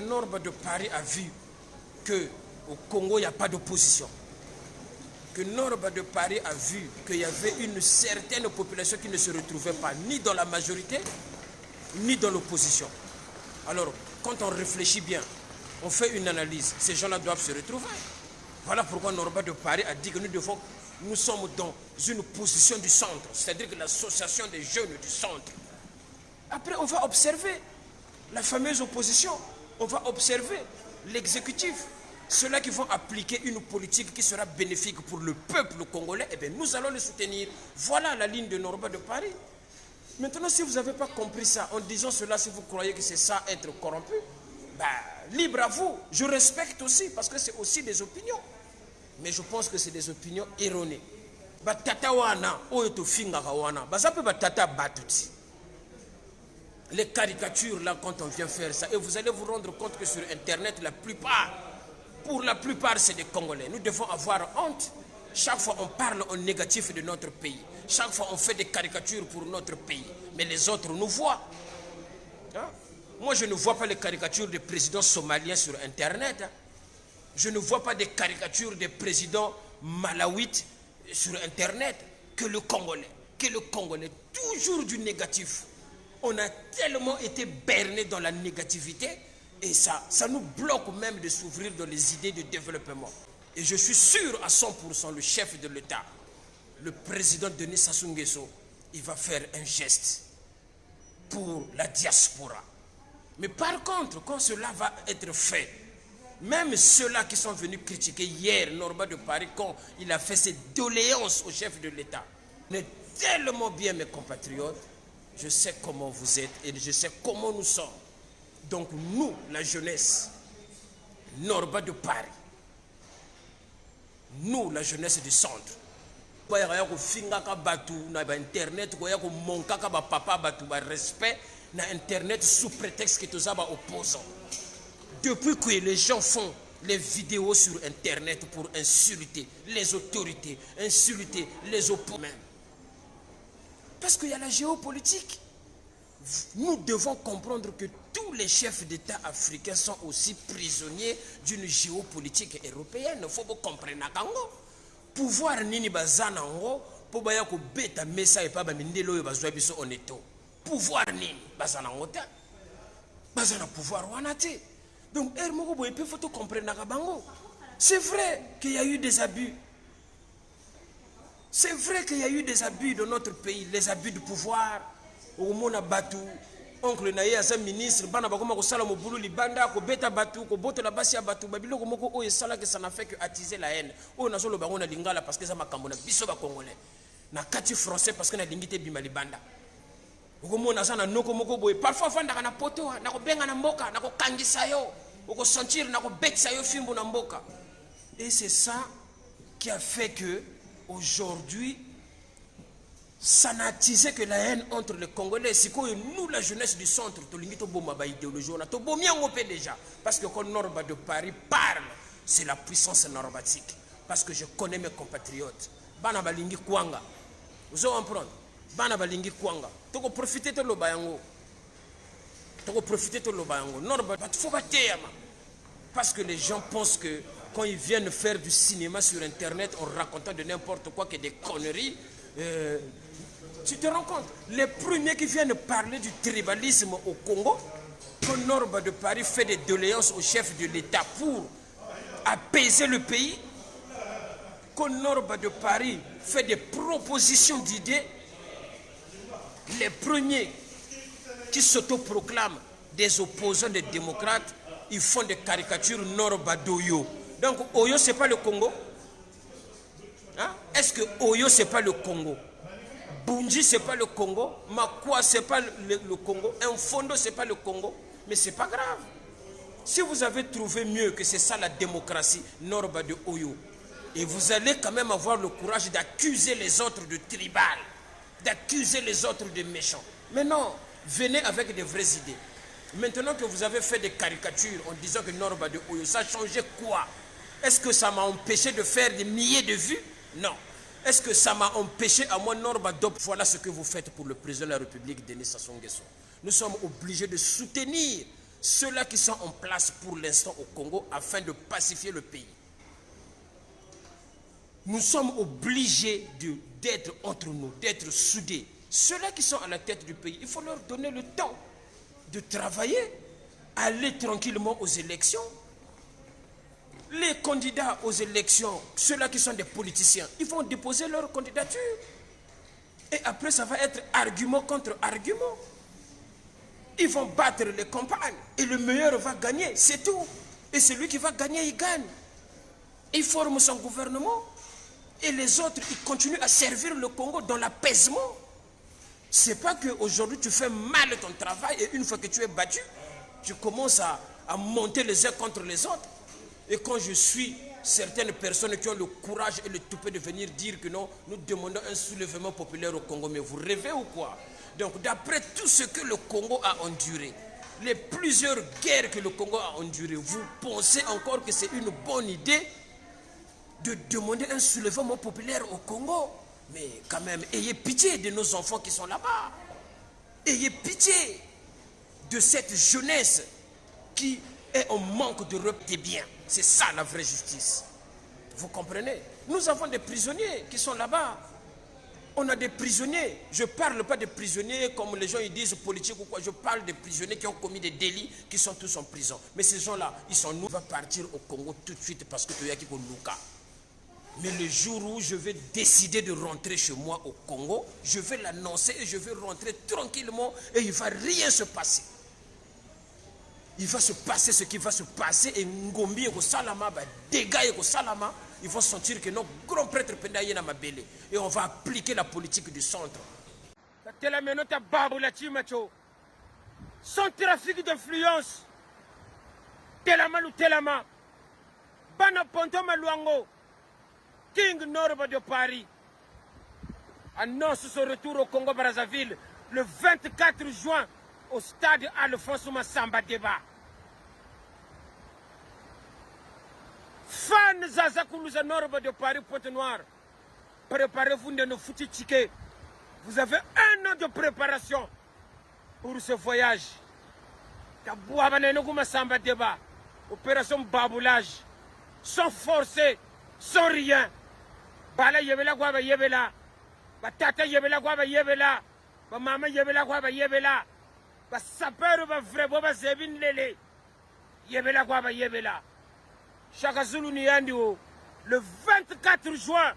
Norba de Paris a vu qu'au Congo, il n'y a pas d'opposition. Que Norba de Paris a vu qu'il y avait une certaine population qui ne se retrouvait pas ni dans la majorité, ni dans l'opposition. Alors, quand on réfléchit bien, on fait une analyse, ces gens-là doivent se retrouver. Voilà pourquoi Norba de Paris a dit que nous sommes dans une position du centre, c'est-à-dire que l'association des jeunes du centre. Après, on va observer la fameuse opposition. On va observer l'exécutif. Ceux-là qui vont appliquer une politique qui sera bénéfique pour le peuple congolais, eh bien, nous allons les soutenir. Voilà la ligne de Norba de Paris. Maintenant, si vous n'avez pas compris ça, en disant cela, si vous croyez que c'est ça, être corrompu, bah, libre à vous. Je respecte aussi, parce que c'est aussi des opinions. Mais je pense que c'est des opinions erronées. Batata wana, oyoto finga wana, bazape batata batuti. Les caricatures, là, quand on vient faire ça, et vous allez vous rendre compte que sur Internet, pour la plupart, c'est des Congolais. Nous devons avoir honte. Chaque fois, on parle en négatif de notre pays. Chaque fois, on fait des caricatures pour notre pays. Mais les autres nous voient. Hein? Moi, je ne vois pas les caricatures des présidents somaliens sur Internet. Hein? Je ne vois pas des caricatures des présidents malawites sur Internet. Que le Congolais. Toujours du négatif. On a tellement été berné dans la négativité et ça nous bloque même de s'ouvrir dans les idées de développement. Et je suis sûr à 100%, le chef de l'État, le président Denis Sassou Nguesso, il va faire un geste pour la diaspora. Mais par contre, quand cela va être fait, même ceux-là qui sont venus critiquer hier Norba de Paris quand il a fait ses doléances au chef de l'État, on est tellement bien, mes compatriotes. Je sais comment vous êtes et je sais comment nous sommes. Donc nous, la jeunesse, Norba de Paris, nous, la jeunesse du centre, Internet, respect na Internet sous prétexte que tous opposants. Depuis que les gens font les vidéos sur Internet pour insulter les autorités, insulter les opposants. Parce qu'il y a la géopolitique. Nous devons comprendre que tous les chefs d'État africains sont aussi prisonniers d'une géopolitique européenne. Il faut comprendre ça. Pouvoir nini bazana ngo po baya ko beta mesa et pas ba mindelo yo bazwa biso oneto. Pouvoir nini bazana ngota. Bazana pouvoir wanate. Donc ermoko boye pe faut comprendre ka bango. C'est vrai qu'il y a eu des abus. C'est vrai qu'il y a eu des abus dans notre pays, les abus de pouvoir. Au mona batu, oncle naye asa ministre, bana bakoma ko sala mobulu libanda ko beta batu, ko boto la basi ya batu, babilo ko moko oye sala que ça n'a fait que attiser la haine. O na solo bango na lingala parce que ça makambo na biso ba congolais. Na kati français parce que na lingité bima libanda. Ko mona sana noko moko boye parfois fanda kana poto, na ko benga na mboka, na ko kangisa yo, ko sentir na ko betsa yo fimbo na mboka. Et c'est ça qui a fait que aujourd'hui, ça n'a attisé que la haine entre les Congolais. C'est que nous, la jeunesse du centre, idéologie, on a tout déjà. Parce que quand Norba de Paris parle, c'est la puissance normatique. Parce que je connais mes compatriotes. Bana balingi kwanga. Vous allez comprendre. Bana balingi kwanga. Toko profiter de l'obayango. Toko profiter de l'obayango. Norba, faut battre. Parce que les gens pensent que quand ils viennent faire du cinéma sur Internet en racontant de n'importe quoi, que des conneries, tu te rends compte, les premiers qui viennent parler du tribalisme au Congo, quand Norba de Paris fait des doléances au chef de l'État pour apaiser le pays, quand Norba de Paris fait des propositions d'idées, les premiers qui s'autoproclament des opposants des démocrates, ils font des caricatures Norba d'Oyo. Donc Oyo, ce n'est pas le Congo. Hein? Est-ce que Oyo, ce n'est pas le Congo? Bunji, ce n'est pas le Congo. Makwa, ce n'est pas le Congo. Infondo, ce n'est pas le Congo. Mais ce n'est pas grave. Si vous avez trouvé mieux que c'est ça la démocratie, Norba de Oyo, et vous allez quand même avoir le courage d'accuser les autres de tribal, d'accuser les autres de méchants. Mais non, venez avec de vraies idées. Maintenant que vous avez fait des caricatures en disant que Norba de Oyo, ça a changé quoi? Est-ce que ça m'a empêché de faire des milliers de vues? Non. Est-ce que ça m'a empêché à moi, Norba Dop? Voilà ce que vous faites pour le président de la République, Denis Sassou Nguesso. Nous sommes obligés de soutenir ceux-là qui sont en place pour l'instant au Congo afin de pacifier le pays. Nous sommes obligés d'être entre nous, d'être soudés. Ceux-là qui sont à la tête du pays, il faut leur donner le temps de travailler, aller tranquillement aux élections. Les candidats aux élections, ceux-là qui sont des politiciens, ils vont déposer leur candidature. Et après, ça va être argument contre argument. Ils vont battre les campagnes et le meilleur va gagner, c'est tout. Et celui qui va gagner, il gagne. Il forme son gouvernement et les autres, ils continuent à servir le Congo dans l'apaisement. C'est pas qu'aujourd'hui tu fais mal ton travail et une fois que tu es battu, tu commences à monter les uns contre les autres. Et quand je suis certaines personnes qui ont le courage et le toupet de venir dire que non, nous demandons un soulèvement populaire au Congo, mais vous rêvez ou quoi? Donc d'après tout ce que le Congo a enduré, les plusieurs guerres que le Congo a endurées, vous pensez encore que c'est une bonne idée de demander un soulèvement populaire au Congo? Mais quand même, ayez pitié de nos enfants qui sont là-bas. Ayez pitié de cette jeunesse qui est en manque de repos bien. C'est ça la vraie justice. Vous comprenez? Nous avons des prisonniers qui sont là-bas. On a des prisonniers. Je ne parle pas des prisonniers comme les gens ils disent politiques ou quoi. Je parle des prisonniers qui ont commis des délits, qui sont tous en prison. Mais ces gens-là, ils sont nous. On va partir au Congo tout de suite parce que tu as qui pour Luka. Mais le jour où je vais décider de rentrer chez moi au Congo, je vais l'annoncer et je vais rentrer tranquillement et il ne va rien se passer. Il va se passer ce qui va se passer et Ngombi et Salama, dégâts et Salama, ils vont sentir que nos grands prêtres pendaient dans ma belle et on va appliquer la politique du centre. Sans trafic d'influence, Telama ou Telama, Bana Ponto Maluango, King Norba de Paris annonce son retour au Congo-Brazzaville le 24 juin au stade Alphonse Massamba Deba. Fan Zazakoulouza Norba de Paris, Pointe-Noire, préparez-vous de nos foutus tickets. Vous avez 1 an de préparation pour ce voyage. Massamba Deba, opération baboulage, sans forcer, sans rien. Bala yebela kwa ba yebela, ba tata yebela kwa ba yebela, ba mama yebela kwa ba yebela, ba sapeur ba vrai ba zebin lele yebela kwa ba yebela. Chaka Zulu Niandi le 24 juin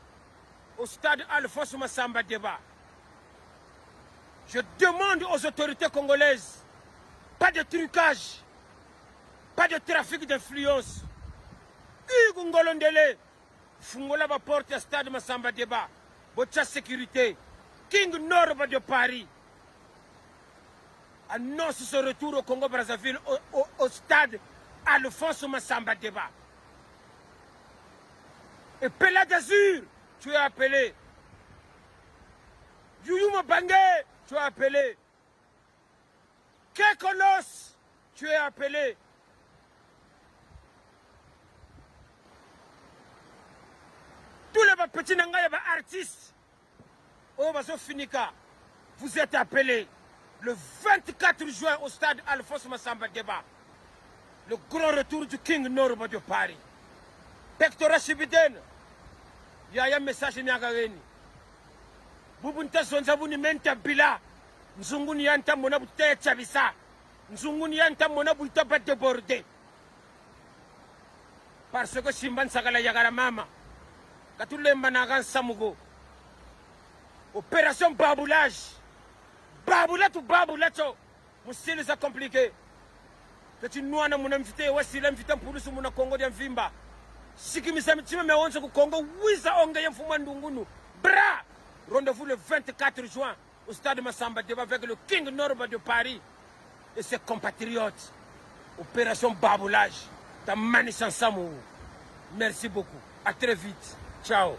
au stade Alphonse Massamba Deba. Je demande aux autorités congolaises, pas de trucage, pas de trafic d'influence. Igungolondele, Fungola va porter au stade Massamba Deba, Bocha sécurité, King Norba de Paris annonce son retour au Congo-Brazzaville au stade Alphonse Massamba Deba. Et Pela d'Azur, tu es appelé. Youyou Bangé, tu es appelé. Kekolos, tu es appelé. Tous les petits artistes, vous êtes appelés le 24 juin au stade Alphonse Massamba Deba. Le grand retour du King Norba de Paris. Pectora Shibiden, il y a un message Niagageni. Bubunta Sonzabuni Menta Bila, Nzunguni Yanta Monabute Chavisa, Nzunguni Yanta Monabuta Bate Borde. Parce que Simban Sagala Yagara Mama. Katule Managan Samugo. Opération baboulage. Baboulato, baboulato. Mon style est compliqué. Que tu nous as invité, voici l'invitant pour nous au Congo d'Envimba. Si qui me semble me on au Congo, oui, ça on gagne Fumandungunu. Bra! Rendez-vous le 24 juin au stade Massamba Deba avec le King Norba de Paris et ses compatriotes. Opération baboulage. Ta Mani Sansamou. Merci beaucoup. À très vite. Ciao.